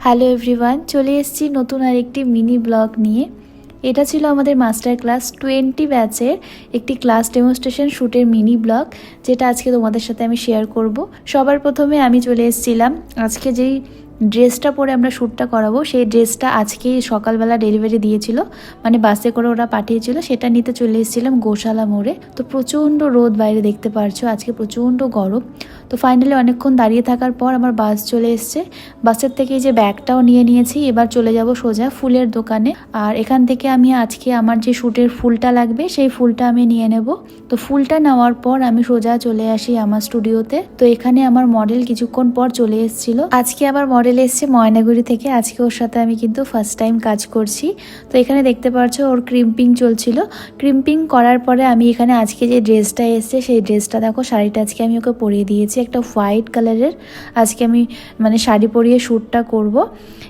Hello everyone, চলে এসেছি নতুন আরেকটি মিনি ব্লগ নিয়ে। এটা ছিল আমাদের মাস্টার ক্লাস 20 ব্যাচের একটি ক্লাস ডেমনস্ট্রেশন শ্যুটের মিনি ব্লগ, যেটা আজকে তোমাদের সাথে আমি শেয়ার করব। সবার প্রথমে আমি চলে এসেছিলাম, আজকে যেই ড্রেসটা পরে আমরা শ্যুটটা করাবো সেই ড্রেসটা আজকেই সকালবেলা ডেলিভারি দিয়েছিল, মানে বাসে করে ওরা পাঠিয়েছিল, সেটা নিতে চলে এসেছিলাম গোশালা মোড়ে। তো প্রচণ্ড রোদ বাইরে দেখতে পারছো, আজকে প্রচণ্ড গরম। তো ফাইনালি অনেকক্ষণ দাঁড়িয়ে থাকার পর আমার বাস চলে এসছে। বাসের থেকে এই যে ব্যাগটাও নিয়ে নিয়েছি, এবার চলে যাব সোজা ফুলের দোকানে। আর এখান থেকে আমি আজকে আমার যে শ্যুটের ফুলটা লাগবে সেই ফুলটা আমি নিয়ে নেব। তো ফুলটা নেওয়ার পর আমি সোজা চলে আসি আমার স্টুডিওতে। তো এখানে আমার মডেল কিছুক্ষণ পর চলে এসেছিল। আজকে আবার মডেল এসছে ময়নাগুড়ি থেকে, আজকে ওর সাথে আমি কিন্তু ফার্স্ট টাইম কাজ করছি। তো এখানে দেখতে পাচ্ছ ওর ক্রিম্পিং চলছিল। ক্রিম্পিং করার পরে আমি এখানে আজকে যে ড্রেসটা এসছে সেই ড্রেসটা দেখো, শাড়িটা আজকে আমি ওকে পরিয়ে দিয়েছি, একটা হোয়াইট কালারের। আজকে আমি মানে শাড়ি পরিয়ে শ্যুটটা করব।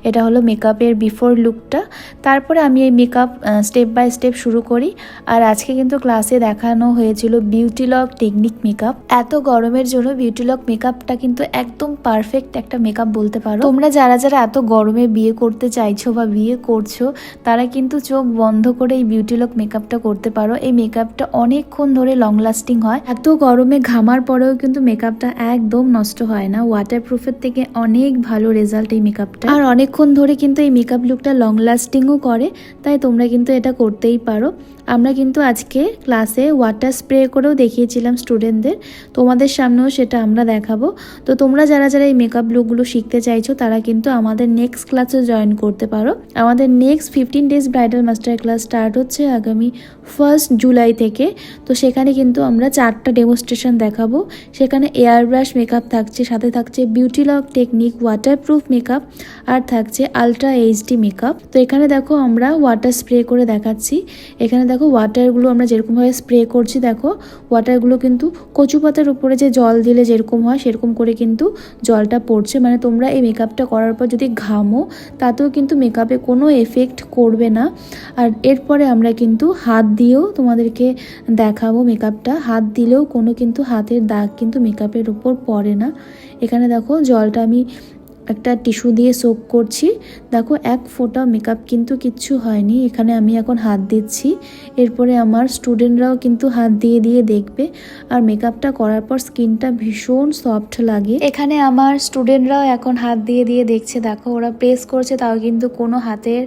এটা হলো মেকআপের বিফোর লুকটা। তারপরে আমি এই মেকআপ স্টেপ বাই স্টেপ শুরু করি। আর আজকে কিন্তু ক্লাসে দেখানো হয়েছিল বিউটি লক টেকনিক মেকআপ। এত গরমের জন্য বিউটি লক মেকআপটা কিন্তু একদম পারফেক্ট একটা মেকআপ বলতে পারো। তোমরা যারা যারা এত গরমে বিয়ে করতে চাইছো বা বিয়ে করছো, তারা কিন্তু চোখ বন্ধ করে এই বিউটি লক মেকআপটা করতে পারো। এই মেকআপটা অনেকক্ষণ ধরে লং লাস্টিং হয়। এত গরমে ঘামার পরেও কিন্তু মেকআপটা একদম নষ্ট হয় না। ওয়াটারপ্রুফের থেকে অনেক ভালো রেজাল্ট এই মেকআপটা। আর অনেকক্ষণ ধরে কিন্তু এই মেকআপ লুকটা লং লাস্টিংও করে, তাই তোমরা কিন্তু এটা করতেই পারো। আমরা কিন্তু আজকে ক্লাসে ওয়াটার স্প্রে করেও দেখিয়েছিলাম স্টুডেন্টদের, তোমাদের সামনেও সেটা আমরা দেখাবো। তো তোমরা যারা যারা এই মেকআপ লুকগুলো শিখতে চাইছো তারা কিন্তু আমাদের নেক্সট ক্লাসে জয়েন করতে পারো। আমাদের next 15 days bridal master class start হচ্ছে আগামী 1 জুলাই থেকে। তো সেখানে কিন্তু আমরা 4টা ডেমনস্ট্রেশন দেখাবো। সেখানে এয়ার ব্রাশ মেকআপ থাকছে, সাথে থাকছে beauty lock technique, waterproof makeup, আর থাকছে আলট্রা এইচডি মেকআপ। তো এখানে দেখো আমরা ওয়াটার স্প্রে করে দেখাচ্ছি। এখানে দেখো ওয়াটারগুলো আমরা যেরকমভাবে স্প্রে করছি, দেখো ওয়াটারগুলো কিন্তু কচু পাতার উপরে যে জল দিলে যেরকম হয় সেরকম করে কিন্তু জলটা পড়ছে। মানে তোমরা এই মেকআপটা করার পর যদি ঘামো তাতেও কিন্তু মেকআপে কোনো এফেক্ট করবে না। আর এরপরে আমরা কিন্তু হাত দিয়েও তোমাদেরকে দেখাবো মেকআপটা। হাত দিলেও কোনো কিন্তু হাতের দাগ কিন্তু মেকআপের উপর পড়ে না। এখানে দেখো জলটা আমি একটা টিস্যু দিয়ে সোক করছি, দেখো এক ফোঁটা মেকআপ কিন্তু কিচ্ছু হয়নি। এখানে আমি এখন হাত দিচ্ছি, এরপরে আমার স্টুডেন্টরাও কিন্তু হাত দিয়ে দিয়ে দেখবে। আর মেকআপটা করার পর স্কিনটা ভীষণ সফট লাগে। এখানে আমার স্টুডেন্টরাও এখন হাত দিয়ে দিয়ে দেখছে, দেখো ওরা প্রেস করছে, তাও কিন্তু কোনো হাতের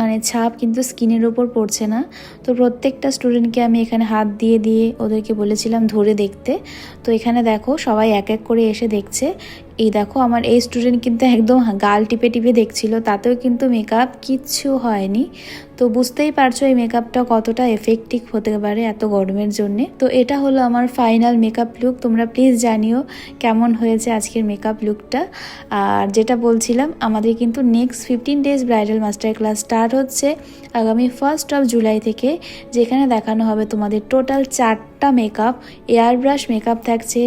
মানে ছাপ কিন্তু স্কিনের ওপর পড়ছে না। তো প্রত্যেকটা স্টুডেন্টকে আমি এখানে হাত দিয়ে দিয়ে ওদেরকে বলেছিলাম ধরে দেখতে। তো এখানে দেখো সবাই এক এক করে এসে দেখছে। এই দেখো আমার এই স্টুডেন্ট কিন্তু একদম গাল টিপে টিপে দেখছিল, তাতেও কিন্তু মেকআপ কিচ্ছু হয়নি। তো বুঝতেই পারছো এই মেকআপটা কতটা এফেক্টিভ হতে পারে এত গরমের জন্যে। তো এটা হলো আমার ফাইনাল মেকআপ লুক। তোমরা প্লিজ জানিও কেমন হয়েছে আজকের মেকআপ লুকটা। আর যেটা বলছিলাম, আমাদের কিন্তু next 15 days bridal master class start হচ্ছে আগামী 1 জুলাই থেকে, যেখানে দেখানো হবে তোমাদের টোটাল 4টা মেকআপ। এয়ার ব্রাশ মেকআপ থাকছে,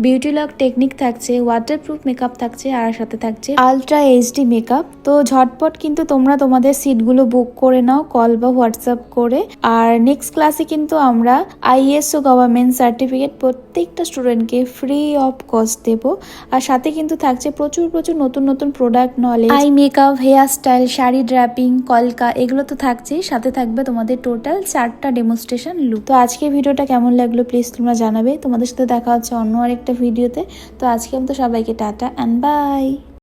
বিউটি লক টেকনিক থাকছে, ওয়াটারপ্রুফ মেকআপ থাকছে, আর সাথে থাকছে আলট্রা এইচডি মেকআপ। তো ঝটপট কিন্তু তোমরা তোমাদের সিটগুলো বুক করে নাও কল বা হোয়াটসঅ্যাপ করে। আর নেক্সট ক্লাসে কিন্তু আমরা আইএসও গভর্নমেন্ট সার্টিফিকেট প্রত্যেকটা স্টুডেন্টকে ফ্রি অফ কস্ট দেবো। আর সাথে কিন্তু থাকছে প্রচুর প্রচুর নতুন নতুন product knowledge, eye makeup, hair style, sari draping, কলকা, এগুলো তো থাকছেই। সাথে থাকবে তোমাদের টোটাল 4টা ডেমনস্ট্রেশন লুক। তো আজকে ভিডিওটা কেমন লাগলো প্লিজ তোমরা জানাবে। তোমাদের সাথে দেখা হচ্ছে অন্য আরেকটা ভিডিওতে। তো আজকে আমি তো সবাইকে টাটা অ্যান্ড বাই।